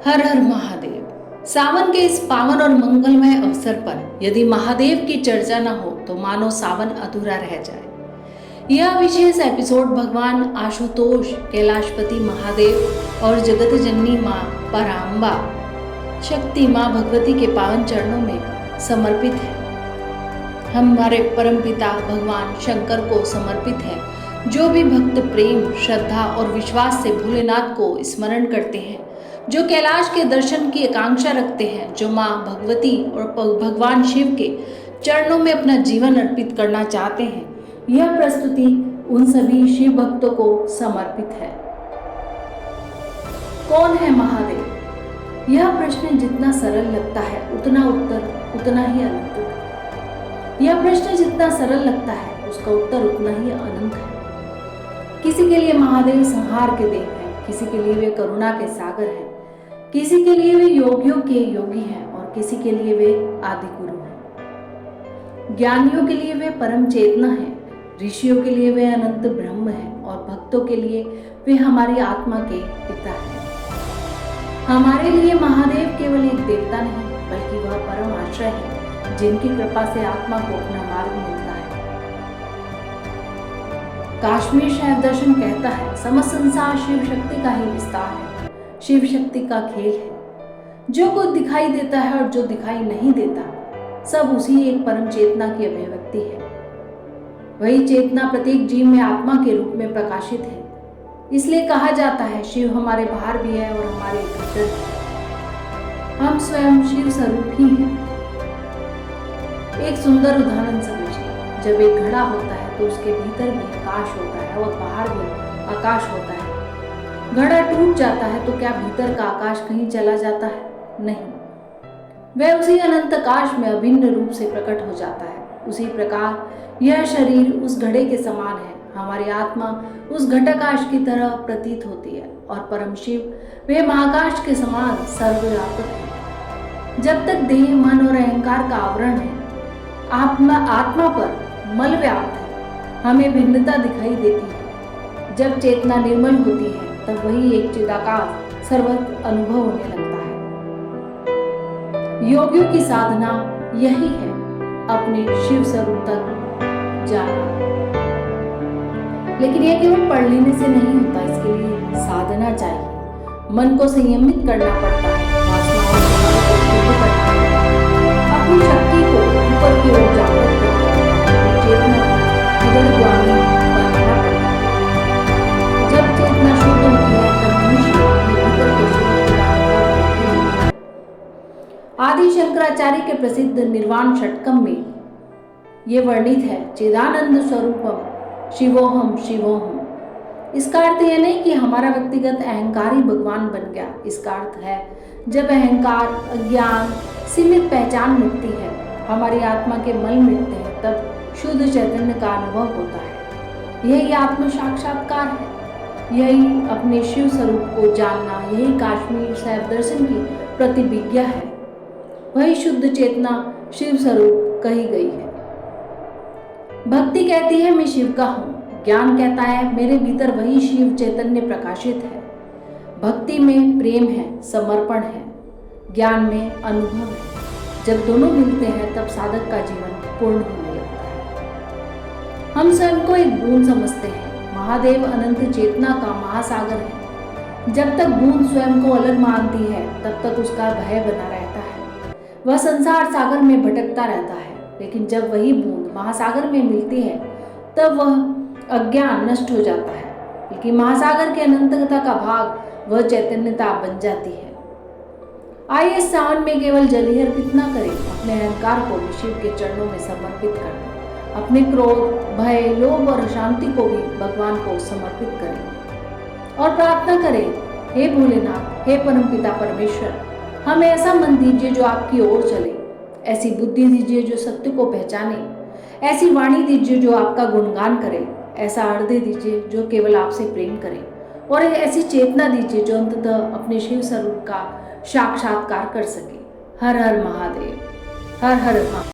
हर हर महादेव। सावन के इस पावन और मंगलमय अवसर पर यदि महादेव की चर्चा न हो तो मानो सावन अधूरा रह जाए। यह विशेष एपिसोड भगवान आशुतोष, कैलाशपति महादेव और जगत जननी माँ पराम्बा शक्ति माँ भगवती के पावन चरणों में समर्पित है। हमारे परमपिता भगवान शंकर को समर्पित है। जो भी भक्त प्रेम, श्रद्धा और विश्वास से भोलेनाथ को स्मरण करते हैं, जो कैलाश के दर्शन की आकांक्षा रखते हैं, जो माँ भगवती और भगवान शिव के चरणों में अपना जीवन अर्पित करना चाहते हैं, यह प्रस्तुति उन सभी शिव भक्तों को समर्पित है। कौन है महादेव? यह प्रश्न जितना सरल लगता है उतना उत्तर उतना ही अनंत है। यह प्रश्न जितना सरल लगता है उसका उत्तर उतना ही अनंत है। किसी के लिए महादेव संहार के देव है, किसी के लिए वे करुणा के सागर हैं, किसी के लिए वे योगियों के योगी हैं और किसी के लिए वे आदि गुरु हैं। ज्ञानियों के लिए वे परम चेतना हैं, ऋषियों के लिए वे अनंत ब्रह्म हैं और भक्तों के लिए वे हमारी आत्मा के पिता हैं। हमारे लिए महादेव केवल एक देवता नहीं बल्कि वह परम आश्रय है, जिनकी कृपा से आत्मा को अपना मार्ग मिलता है। काश्मीर शहर दर्शन कहता है, समस्त संसार शिव शक्ति का ही विस्तार है, शिव शक्ति का खेल है। जो कुछ दिखाई देता है और जो दिखाई नहीं देता, सब उसी एक परम चेतना की अभिव्यक्ति है। वही चेतना प्रत्येक जीव में आत्मा के रूप में प्रकाशित है। इसलिए कहा जाता है, शिव हमारे बाहर भी है और हमारे भीतर भी। हम स्वयं शिव स्वरूप ही हैं। एक सुंदर उदाहरण समझिए। जब एक घड़ा होता है तो उसके भीतर भी आकाश होता है और बाहर भी आकाश होता है। घड़ा टूट जाता है तो क्या भीतर का आकाश कहीं चला जाता है? नहीं, वह उसी अनंत आकाश में अभिन्न रूप से प्रकट हो जाता है। उसी प्रकार यह शरीर उस घड़े के समान है। हमारी आत्मा उस घटाकाश की तरह प्रतीत होती है और परम शिव वे महाकाश के समान सर्वव्यापक है। जब तक देह, मन और अहंकार का आवरण है, आत्मा पर मल व्याप्त है, हमें भिन्नता दिखाई देती है। जब चेतना निर्मल होती है तब वही एक चिदाकाश सर्वत्र अनुभव होने लगता है। योगियों की साधना यही है, अपने शिव स्वरूप तक जाना। लेकिन यह केवल पढ़ लेने से नहीं होता, इसके लिए साधना चाहिए। मन को संयमित करना पड़ता है, वासनाओं को शुद्ध करना पड़ता है, अपनी शक्ति को ऊपर की ओर जागृत करना पड़ता है, चेतना उदरगामी बनाना पड़ता है। जब चेतना शुद्ध होती है तब मनुष्य अपने भीतर के स्वरूप का अनुभव करते हैं। आदि शंकराचार्य के प्रसिद्ध निर्वाण षटकम में ये वर्णित है, चिदानंद स्वरूपम शिवोहम शिवोहम। इसका अर्थ यह नहीं कि हमारा व्यक्तिगत अहंकार ही भगवान बन गया। इसका अर्थ है, जब अहंकार, अज्ञान, सीमित पहचान मिटती है, हमारी आत्मा के मल मिटते हैं, तब शुद्ध चैतन्य का अनुभव होता है। यही आत्म साक्षात्कार है, यही अपने शिव स्वरूप को जानना, यही काश्मीर शहर दर्शन की प्रतिभिज्ञा है। वही शुद्ध चेतना शिव स्वरूप कही गई है। भक्ति कहती है मैं शिव का हूँ, ज्ञान कहता है मेरे भीतर वही शिव चैतन्य प्रकाशित है। भक्ति में प्रेम है, समर्पण है, ज्ञान में अनुभव है। जब दोनों मिलते हैं तब साधक का जीवन पूर्ण होने लगता है। हम स्वयं को एक बूंद समझते हैं, महादेव अनंत चेतना का महासागर है। जब तक बूंद स्वयं को अलग मानती है तब तक उसका भय बना रहता है, वह संसार सागर में भटकता रहता है। लेकिन जब वही बूंद महासागर में मिलती है तब वह अज्ञान नष्ट हो जाता है, बल्कि महासागर के अनंतता का भाग वह चैतन्यता बन जाती है। आइए सावन में केवल जल ही अर्पित न करें, अपने अहंकार को भी शिव के चरणों में समर्पित कर दें। अपने क्रोध, भय, लोभ और अशांति को भी भगवान को समर्पित करें और प्रार्थना करें, हे भोलेनाथ, हे परमपिता परमेश्वर, हमें ऐसा मन दीजिए जो आपकी ओर चले, ऐसी बुद्धि दीजिए जो सत्य को पहचाने, ऐसी वाणी दीजिए जो आपका गुणगान करे, ऐसा हृदय दीजिए जो केवल आपसे प्रेम करे, और ऐसी चेतना दीजिए जो अंततः अपने शिव स्वरूप का साक्षात्कार कर सके। हर हर महादेव, हर हर महादेव।